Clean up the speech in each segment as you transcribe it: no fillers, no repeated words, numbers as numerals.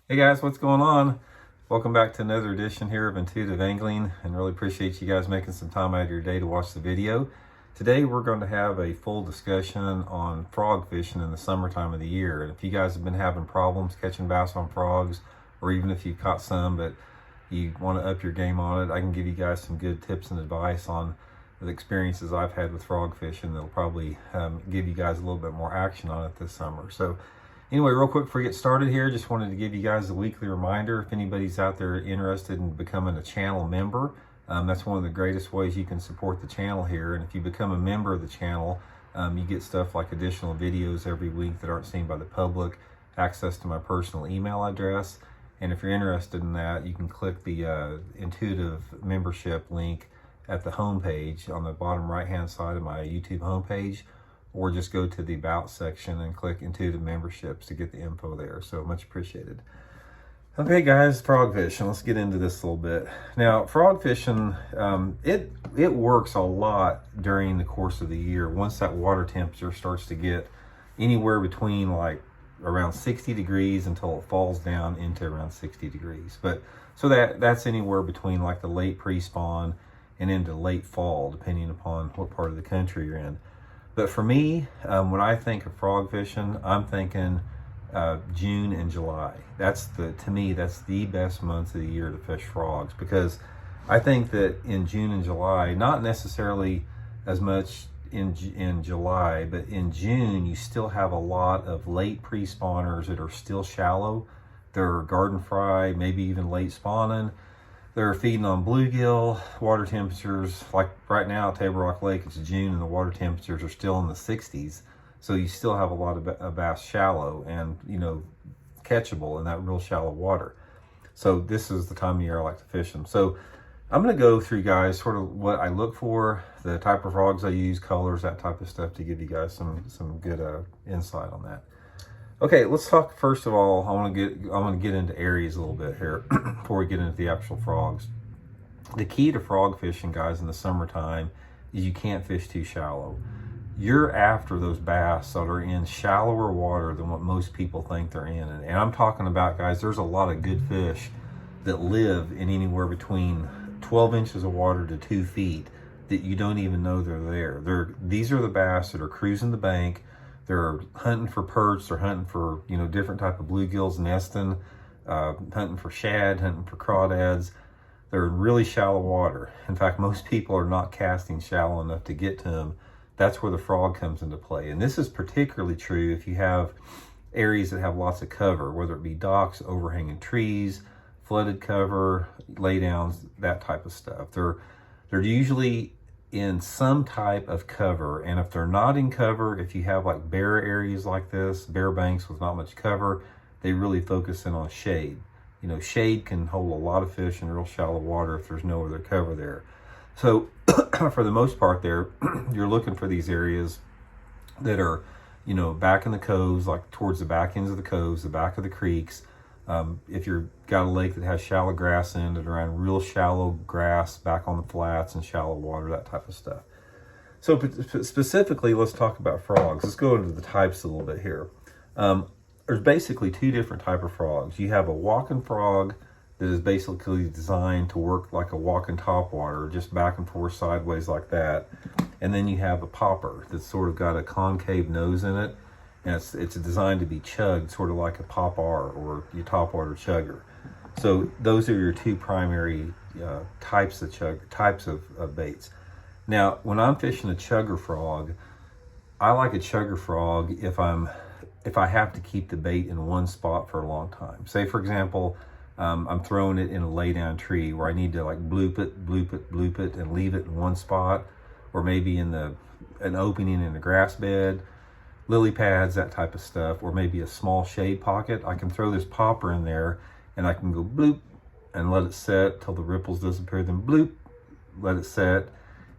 Hey guys, what's going on? Welcome back to another edition here of Intuitive Angling, and really appreciate you guys making some time out of your day to watch the video. Today we're going to have a full discussion on frog fishing in the summertime of the year. And if you guys have been having problems catching bass on frogs, or even if you've caught some but you want to up your game on it, I can give you guys some good tips and advice on the experiences I've had with frog fishing that'll probably give you guys a little bit more action on it this summer. So anyway, real quick before we get started here, just wanted to give you guys a weekly reminder. If anybody's out there interested in becoming a channel member, that's one of the greatest ways you can support the channel here. And if you become a member of the channel, you get stuff like additional videos every week that aren't seen by the public, access to my personal email address. And if you're interested in that, you can click the Intuitive membership link at the homepage on the bottom right hand side of my YouTube homepage, or just go to the About section and click Intuitive Memberships to get the info there. So much appreciated. Okay guys, frog fishing. Let's get into this a little bit. Now, frog fishing, it works a lot during the course of the year. Once that water temperature starts to get anywhere between like around 60 degrees until it falls down into around 60 degrees. But so that's anywhere between like the late pre-spawn and into late fall, depending upon what part of the country you're in. But for me, when I think of frog fishing, I'm thinking June and July. To me, that's the best months of the year to fish frogs, because I think that in June and July, not necessarily as much in July, but in June, you still have a lot of late pre-spawners that are still shallow. They're garden fry, maybe even late spawning. They're feeding on bluegill. Water temperatures, like right now at Table Rock Lake, it's June and the water temperatures are still in the 60s. So you still have a lot of bass shallow and, catchable in that real shallow water. So this is the time of year I like to fish them. So I'm going to go through, guys, sort of what I look for, the type of frogs I use, colors, that type of stuff, to give you guys some good insight on that. Okay, let's talk first of all. I want to get into areas a little bit here before we get into the actual frogs. The key to frog fishing, guys, in the summertime is you can't fish too shallow. You're after those bass that are in shallower water than what most people think they're in. And I'm talking about, guys, there's a lot of good fish that live in anywhere between 12 inches of water to 2 feet that you don't even know they're there. These are the bass that are cruising the bank. They're hunting for perch, they're hunting for, different type of bluegills nesting, hunting for shad, hunting for crawdads. They're in really shallow water. In fact, most people are not casting shallow enough to get to them. That's where the frog comes into play. And this is particularly true if you have areas that have lots of cover, whether it be docks, overhanging trees, flooded cover, laydowns, that type of stuff. They're usually in some type of cover. And if they're not in cover, if you have like bare areas like this, bare banks with not much cover, they really focus in on shade. Shade can hold a lot of fish in real shallow water if there's no other cover there. So for the most part there, you're looking for these areas that are, back in the coves, like towards the back ends of the coves, the back of the creeks. If you've got a lake that has shallow grass in it, around real shallow grass back on the flats and shallow water, that type of stuff. So specifically, let's talk about frogs. Let's go into the types a little bit here. There's basically two different types of frogs. You have a walking frog that is basically designed to work like a walking topwater, just back and forth sideways like that. And then you have a popper that's sort of got a concave nose in it. And it's designed to be chugged, sort of like a popper or your topwater chugger. So those are your two primary types of baits. Now, when I'm fishing a chugger frog, I like a chugger frog if I have to keep the bait in one spot for a long time. Say, for example, I'm throwing it in a laydown tree where I need to like bloop it, and leave it in one spot, or maybe in an opening in the grass bed, lily pads, that type of stuff, or maybe a small shade pocket. I can throw this popper in there and I can go bloop and let it set till the ripples disappear, then bloop, let it set.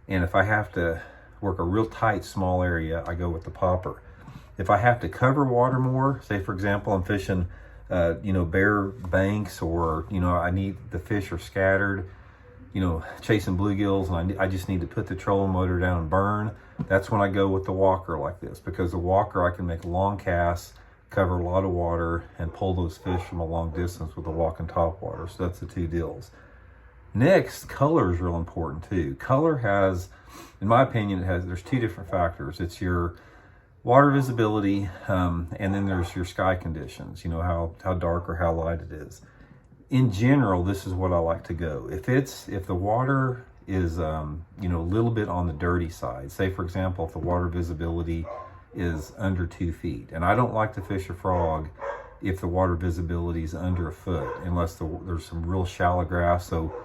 And if I have to work a real tight small area, I go with the popper. If I have to cover water more, say for example I'm fishing bare banks, or I need the fish are scattered, chasing bluegills, and I just need to put the trolling motor down and burn, that's when I go with the walker like this, because the walker I can make long casts cover a lot of water, and pull those fish from a long distance with a walking topwater. So that's the two deals. Next, color is real important too. Color has, in my opinion, there's two different factors. It's your water visibility, and then there's your sky conditions, you know, how dark or how light it is. In general, this is what I like to go. If the water is, you know, a little bit on the dirty side, say for example, if the water visibility is under 2 feet, and I don't like to fish a frog if the water visibility is under a foot, unless there's some real shallow grass. So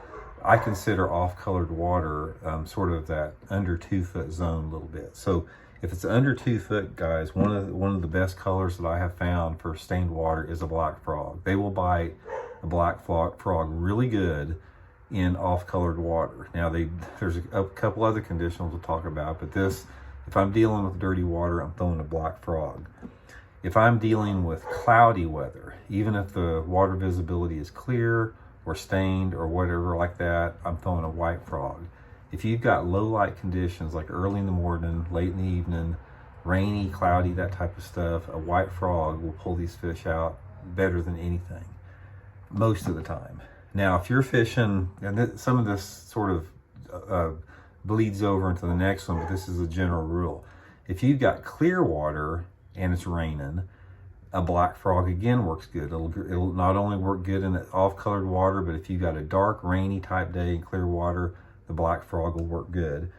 I consider off-colored water sort of that under 2 foot zone a little bit. So if it's under 2 foot, guys, one of the best colors that I have found for stained water is a black frog. They will bite a black frog really good in off-colored water. Now there's a couple other conditions we'll talk about, but if I'm dealing with dirty water, I'm throwing a black frog. If I'm dealing with cloudy weather, even if the water visibility is clear or stained or whatever like that, I'm throwing a white frog. If you've got low light conditions like early in the morning, late in the evening, rainy, cloudy, that type of stuff, a white frog will pull these fish out better than anything, most of the time. Now, if you're fishing, and some of this sort of bleeds over into the next one, but this is a general rule. If you've got clear water and it's raining, a black frog again works good. It'll not only work good in the off-colored water, but if you've got a dark, rainy type day in clear water, the black frog will work good.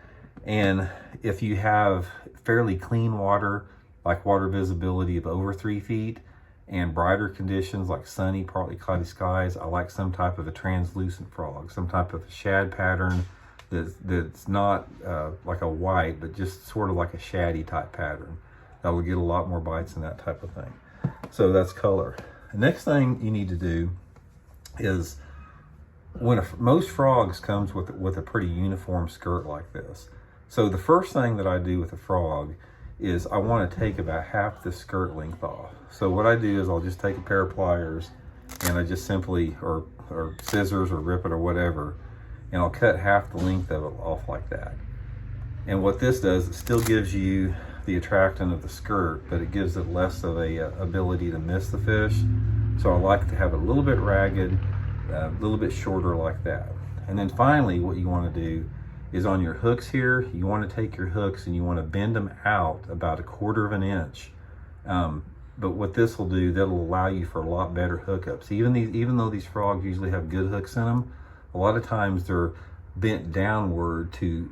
And if you have fairly clean water, like water visibility of over 3 feet, and brighter conditions like sunny, partly cloudy skies, I like some type of a translucent frog, some type of a shad pattern that's not like a white, but just sort of like a shaddy type pattern. That will get a lot more bites and that type of thing. So that's color. The next thing you need to do is, most frogs comes with a pretty uniform skirt like this. So the first thing that I do with a frog is I want to take about half the skirt length off. So what I do is I'll just take a pair of pliers and I just simply, or scissors or rip it or whatever, and I'll cut half the length of it off like that. And what this does, it still gives you the attraction of the skirt, but it gives it less of a ability to miss the fish. So I like to have it a little bit ragged, a little bit shorter like that. And then finally, what you want to do is on your hooks here, you want to take your hooks and you want to bend them out about 1/4 of an inch. But what this will do, that'll allow you for a lot better hookups. Even though these frogs usually have good hooks in them, a lot of times they're bent downward to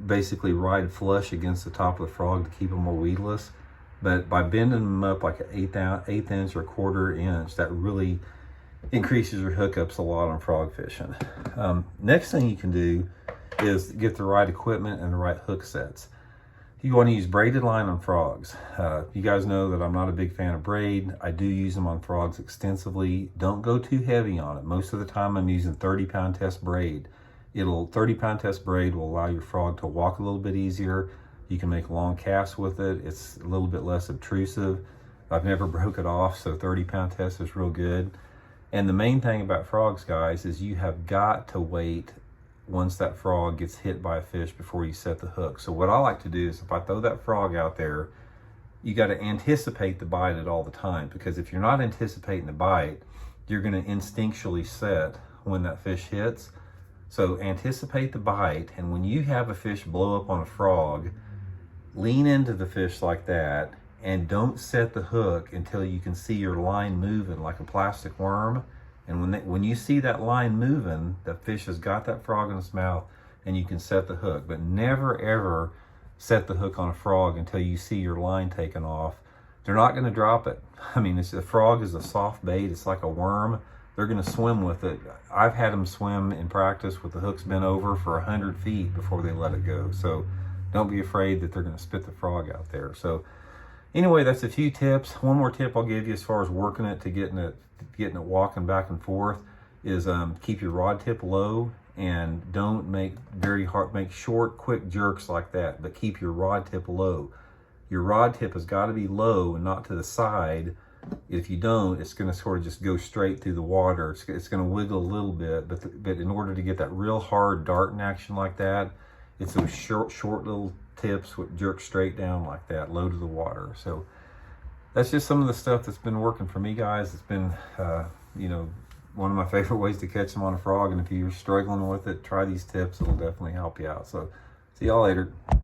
basically ride flush against the top of the frog to keep them more weedless. But by bending them up like an eighth inch or 1/4 inch, that really increases your hookups a lot on frog fishing. Next thing you can do is get the right equipment and the right hook sets. You want to use braided line on frogs. You guys know that I'm not a big fan of braid. I do use them on frogs extensively. Don't go too heavy on it. Most of the time I'm using 30-pound test braid. 30-pound test braid will allow your frog to walk a little bit easier. You can make long casts with it. It's a little bit less obtrusive. I've never broke it off, so 30-pound test is real good. And the main thing about frogs, guys, is you have got to wait once that frog gets hit by a fish before you set the hook. So what I like to do is, if I throw that frog out there, you got to anticipate the bite at all the time, because if you're not anticipating the bite, you're going to instinctually set when that fish hits. So anticipate the bite, and when you have a fish blow up on a frog, lean into the fish like that, and don't set the hook until you can see your line moving like a plastic worm. And when you see that line moving, the fish has got that frog in its mouth, and you can set the hook. But never ever set the hook on a frog until you see your line taken off. They're not going to drop it. I mean, the frog is a soft bait. It's like a worm. They're going to swim with it. I've had them swim in practice with the hooks bent over for 100 feet before they let it go. So don't be afraid that they're going to spit the frog out there. So anyway, that's a few tips. One more tip I'll give you as far as working it to getting it walking back and forth is keep your rod tip low, and don't make short, quick jerks like that, but keep your rod tip low. Your rod tip has got to be low and not to the side. If you don't, it's going to sort of just go straight through the water. It's going to wiggle a little bit, but in order to get that real hard darting action like that, it's those short little tips with jerk straight down like that, low to the water. So that's just some of the stuff that's been working for me, guys. It's been, you know, one of my favorite ways to catch them on a frog. And if you're struggling with it, try these tips. It'll definitely help you out. So see y'all later.